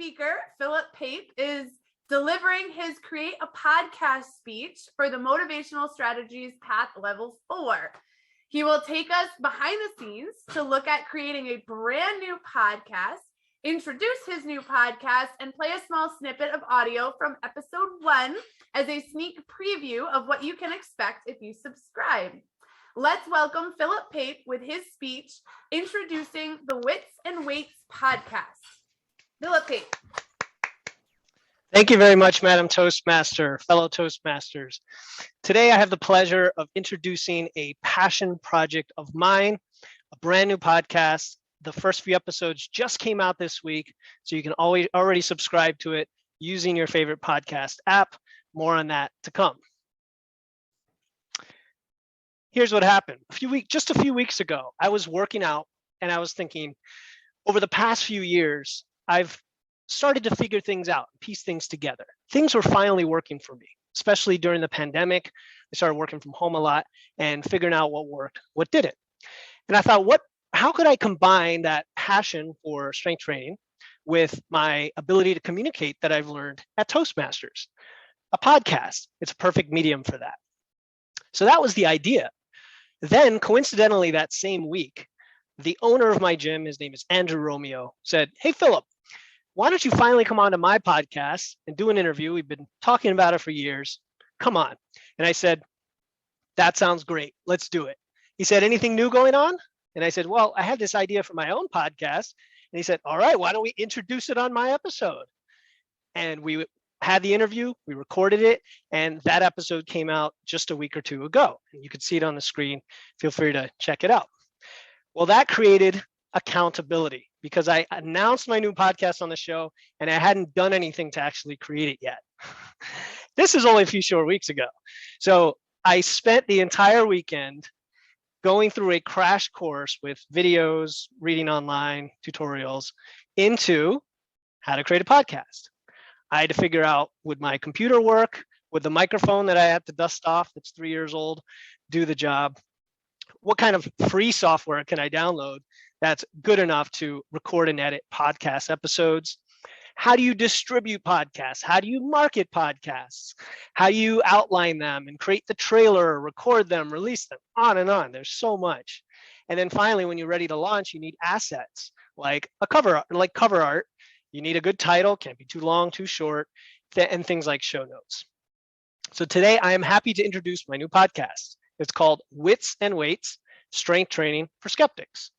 speaker, Philip Pape, is delivering his Create a Podcast speech for the Motivational Strategies Path Level 4. He will take us behind the scenes to look at creating a brand new podcast, introduce his new podcast, and play a small snippet of audio from episode 1 as a sneak preview of what you can expect if you subscribe. Let's welcome Philip Pape with his speech introducing the Wits and Weights podcast. Philip Pape. Thank you very much, Madam Toastmaster, fellow Toastmasters. Today, I have the pleasure of introducing a passion project of mine, a brand new podcast. The first few episodes just came out this week, so you can already subscribe to it using your favorite podcast app. More on that to come. Here's what happened. Just a few weeks ago, I was working out and I was thinking, over the past few years, I've started to figure things out, piece things together. Things were finally working for me, especially during the pandemic. I started working from home a lot and figuring out what worked, what didn't. And I thought, how could I combine that passion for strength training with my ability to communicate that I've learned at Toastmasters? A podcast, it's a perfect medium for that. So that was the idea. Then coincidentally that same week, the owner of my gym, his name is Andrew Romeo, said, "Hey, Philip, why don't you finally come on to my podcast and do an interview? We've been talking about it for years. Come on." And I said, "That sounds great. Let's do it." He said, "Anything new going on?" And I said, "Well, I had this idea for my own podcast." And he said, "All right, why don't we introduce it on my episode?" And we had the interview, we recorded it, and that episode came out just a week or two ago. And you can see it on the screen. Feel free to check it out. Well, that created accountability because I announced my new podcast on the show and I hadn't done anything to actually create it yet. This is only a few short weeks ago. So I spent the entire weekend going through a crash course with videos, reading online, tutorials into how to create a podcast. I had to figure out, would my computer work? Would the microphone that I had to dust off that's 3 years old do the job? What kind of free software can I download that's good enough to record and edit podcast episodes? How do you distribute podcasts? How do you market podcasts? How do you outline them and create the trailer, record them, release them, on and on. There's so much. And then finally, when you're ready to launch, you need assets like cover art. You need a good title, can't be too long, too short, and things like show notes. So today I am happy to introduce my new podcast. It's called Wits and Weights, Strength Training for Skeptics.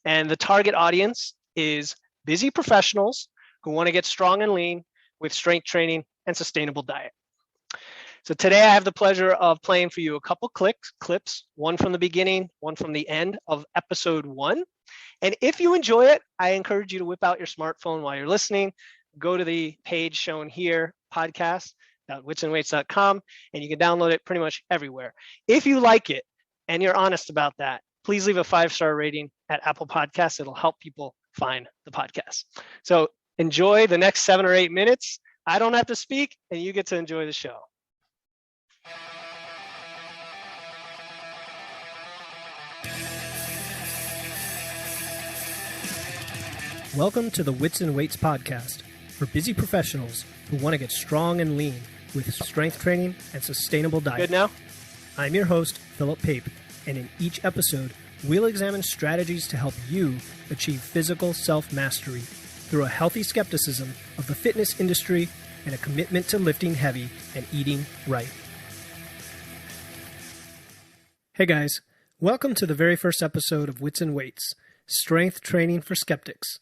And the target audience is busy professionals who want to get strong and lean with strength training and sustainable diet. So today I have the pleasure of playing for you a couple clips, one from the beginning, one from the end of episode 1. And if you enjoy it, I encourage you to whip out your smartphone while you're listening. Go to the page shown here, podcast.witsandweights.com, and you can download it pretty much everywhere. If you like it and you're honest about that, please leave a 5-star rating at Apple Podcasts. It'll help people find the podcast. So enjoy the next 7 or 8 minutes. I don't have to speak, and you get to enjoy the show. Welcome to the Wits and Weights podcast for busy professionals who want to get strong and lean with strength training and sustainable diet. Good now? I'm your host, Philip Pape, and in each episode, we'll examine strategies to help you achieve physical self-mastery through a healthy skepticism of the fitness industry and a commitment to lifting heavy and eating right. Hey guys, welcome to the very first episode of Wits and Weights, Strength Training for Skeptics.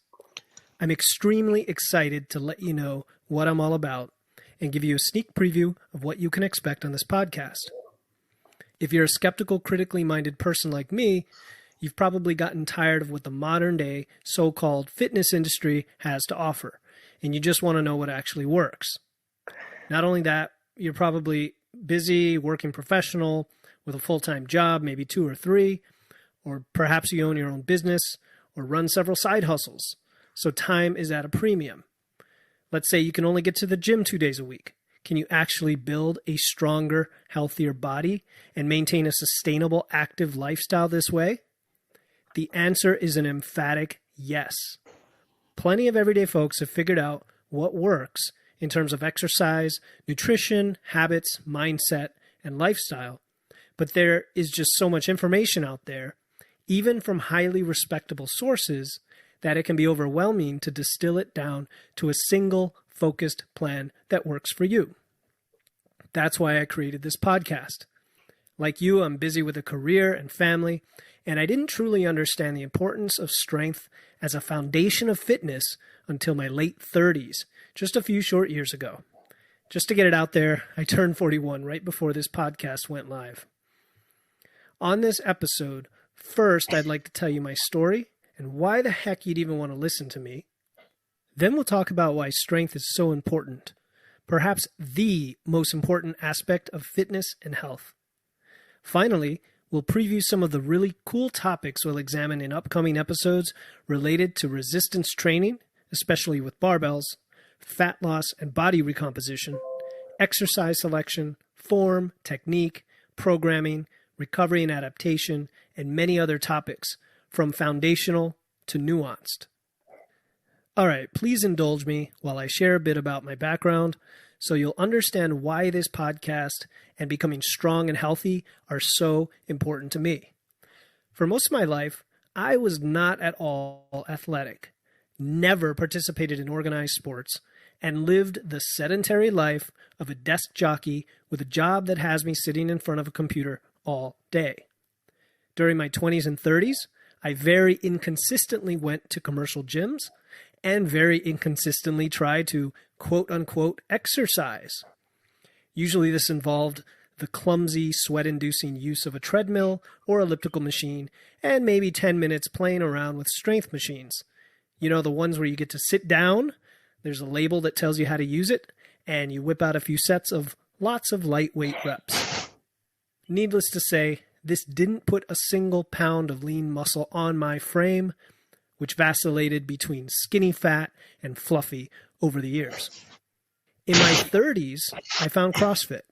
I'm extremely excited to let you know what I'm all about and give you a sneak preview of what you can expect on this podcast. If you're a skeptical, critically minded person like me, you've probably gotten tired of what the modern day so-called fitness industry has to offer, and you just want to know what actually works. Not only that, you're probably busy, working professional with a full-time job, maybe 2 or 3, or perhaps you own your own business or run several side hustles. So time is at a premium. Let's say you can only get to the gym 2 days a week. Can you actually build a stronger, healthier body and maintain a sustainable, active lifestyle this way? The answer is an emphatic yes. Plenty of everyday folks have figured out what works in terms of exercise, nutrition, habits, mindset, and lifestyle. But there is just so much information out there, even from highly respectable sources, that it can be overwhelming to distill it down to a single focused plan that works for you. That's why I created this podcast. Like you, I'm busy with a career and family, and I didn't truly understand the importance of strength as a foundation of fitness until my late 30s, just a few short years ago. Just to get it out there, I turned 41 right before this podcast went live. On this episode, first I'd like to tell you my story and why the heck you'd even want to listen to me. Then we'll talk about why strength is so important, perhaps the most important aspect of fitness and health. Finally, we'll preview some of the really cool topics we'll examine in upcoming episodes related to resistance training, especially with barbells, fat loss and body recomposition, exercise selection, form, technique, programming, recovery and adaptation, and many other topics, from foundational to nuanced. All right, please indulge me while I share a bit about my background so you'll understand why this podcast and becoming strong and healthy are so important to me. For most of my life, I was not at all athletic, never participated in organized sports, and lived the sedentary life of a desk jockey with a job that has me sitting in front of a computer all day. During my 20s and 30s, I very inconsistently went to commercial gyms and very inconsistently tried to quote-unquote exercise. Usually this involved the clumsy, sweat-inducing use of a treadmill or elliptical machine and maybe 10 minutes playing around with strength machines. You know, the ones where you get to sit down, there's a label that tells you how to use it, and you whip out a few sets of lots of lightweight reps. Needless to say, this didn't put a single pound of lean muscle on my frame, which vacillated between skinny fat and fluffy over the years. In my 30s, I found CrossFit.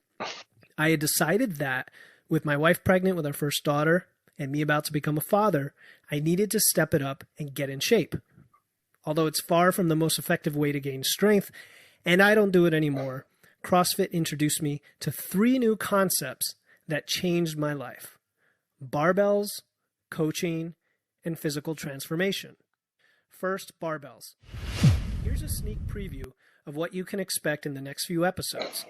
I had decided that with my wife pregnant with our first daughter and me about to become a father, I needed to step it up and get in shape. Although it's far from the most effective way to gain strength, and I don't do it anymore, CrossFit introduced me to 3 new concepts that changed my life: barbells, coaching, and physical transformation. First, barbells. Here's a sneak preview of what you can expect in the next few episodes.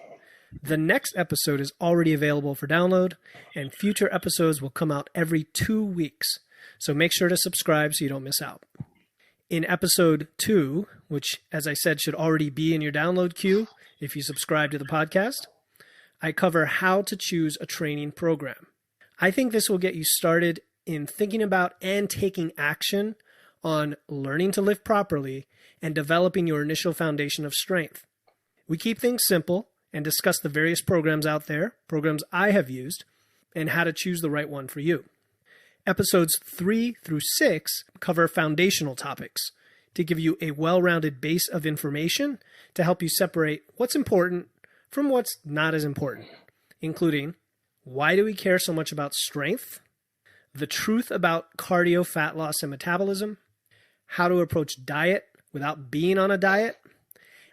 The next episode is already available for download, and future episodes will come out every 2 weeks, so make sure to subscribe so you don't miss out. In episode 2, which, as I said, should already be in your download queue if you subscribe to the podcast, I cover how to choose a training program. I think this will get you started in thinking about and taking action on learning to lift properly and developing your initial foundation of strength. We keep things simple and discuss the various programs out there, programs I have used, and how to choose the right one for you. Episodes 3 through 6 cover foundational topics to give you a well-rounded base of information to help you separate what's important from what's not as important, including why do we care so much about strength, the truth about cardio, fat loss, and metabolism, how to approach diet without being on a diet,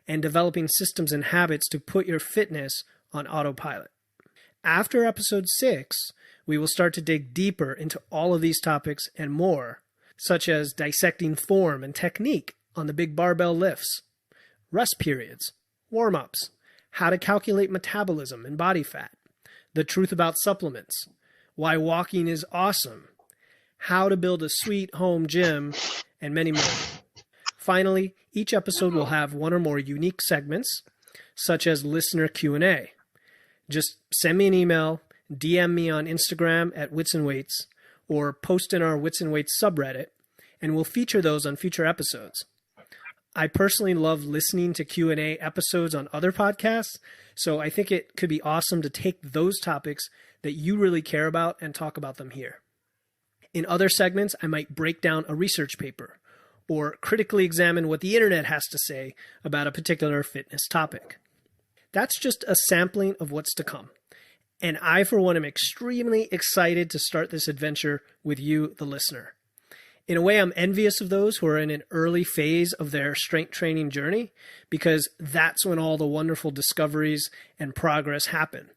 and developing systems and habits to put your fitness on autopilot. After episode 6, we will start to dig deeper into all of these topics and more, such as dissecting form and technique on the big barbell lifts, rest periods, warm-ups, how to calculate metabolism and body fat, the truth about supplements, why walking is awesome, how to build a sweet home gym, and many more. Finally, each episode will have one or more unique segments, such as listener Q&A. Just send me an email, DM me on Instagram at Wits Weights, or post in our Wits Weights subreddit, and we'll feature those on future episodes. I personally love listening to Q&A episodes on other podcasts, so I think it could be awesome to take those topics that you really care about and talk about them here. In other segments, I might break down a research paper or critically examine what the internet has to say about a particular fitness topic. That's just a sampling of what's to come. And I, for one, am extremely excited to start this adventure with you, the listener. In a way, I'm envious of those who are in an early phase of their strength training journey, because that's when all the wonderful discoveries and progress happen.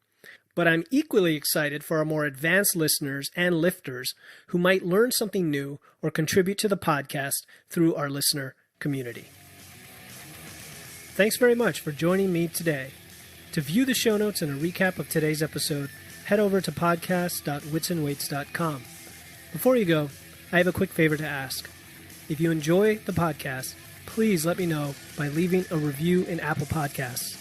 But I'm equally excited for our more advanced listeners and lifters who might learn something new or contribute to the podcast through our listener community. Thanks very much for joining me today. To view the show notes and a recap of today's episode, head over to podcast.witsandweights.com. Before you go, I have a quick favor to ask. If you enjoy the podcast, please let me know by leaving a review in Apple Podcasts.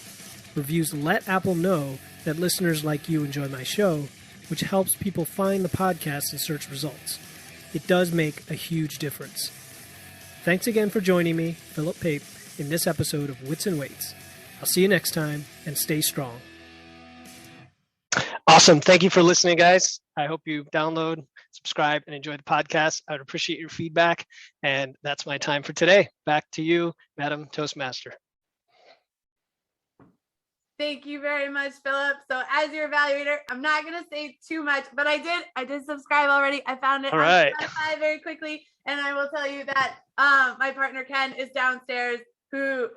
Reviews let Apple know that listeners like you enjoy my show, which helps people find the podcast in search results. It does make a huge difference. Thanks again for joining me, Philip Pape, in this episode of Wits and Weights. I'll see you next time, and stay strong. Awesome. Thank you for listening, guys. I hope you download, subscribe, and enjoy the podcast. I would appreciate your feedback. And that's my time for today. Back to you, Madam Toastmaster. Thank you very much, Philip. So as your evaluator, I'm not going to say too much, but I did subscribe already. I found it All right. on Spotify very quickly. And I will tell you that my partner, Ken, is downstairs, who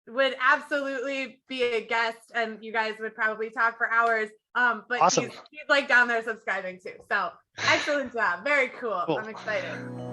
would absolutely be a guest, and you guys would probably talk for hours. But awesome. he's like down there subscribing too. So excellent job. Very cool. I'm excited.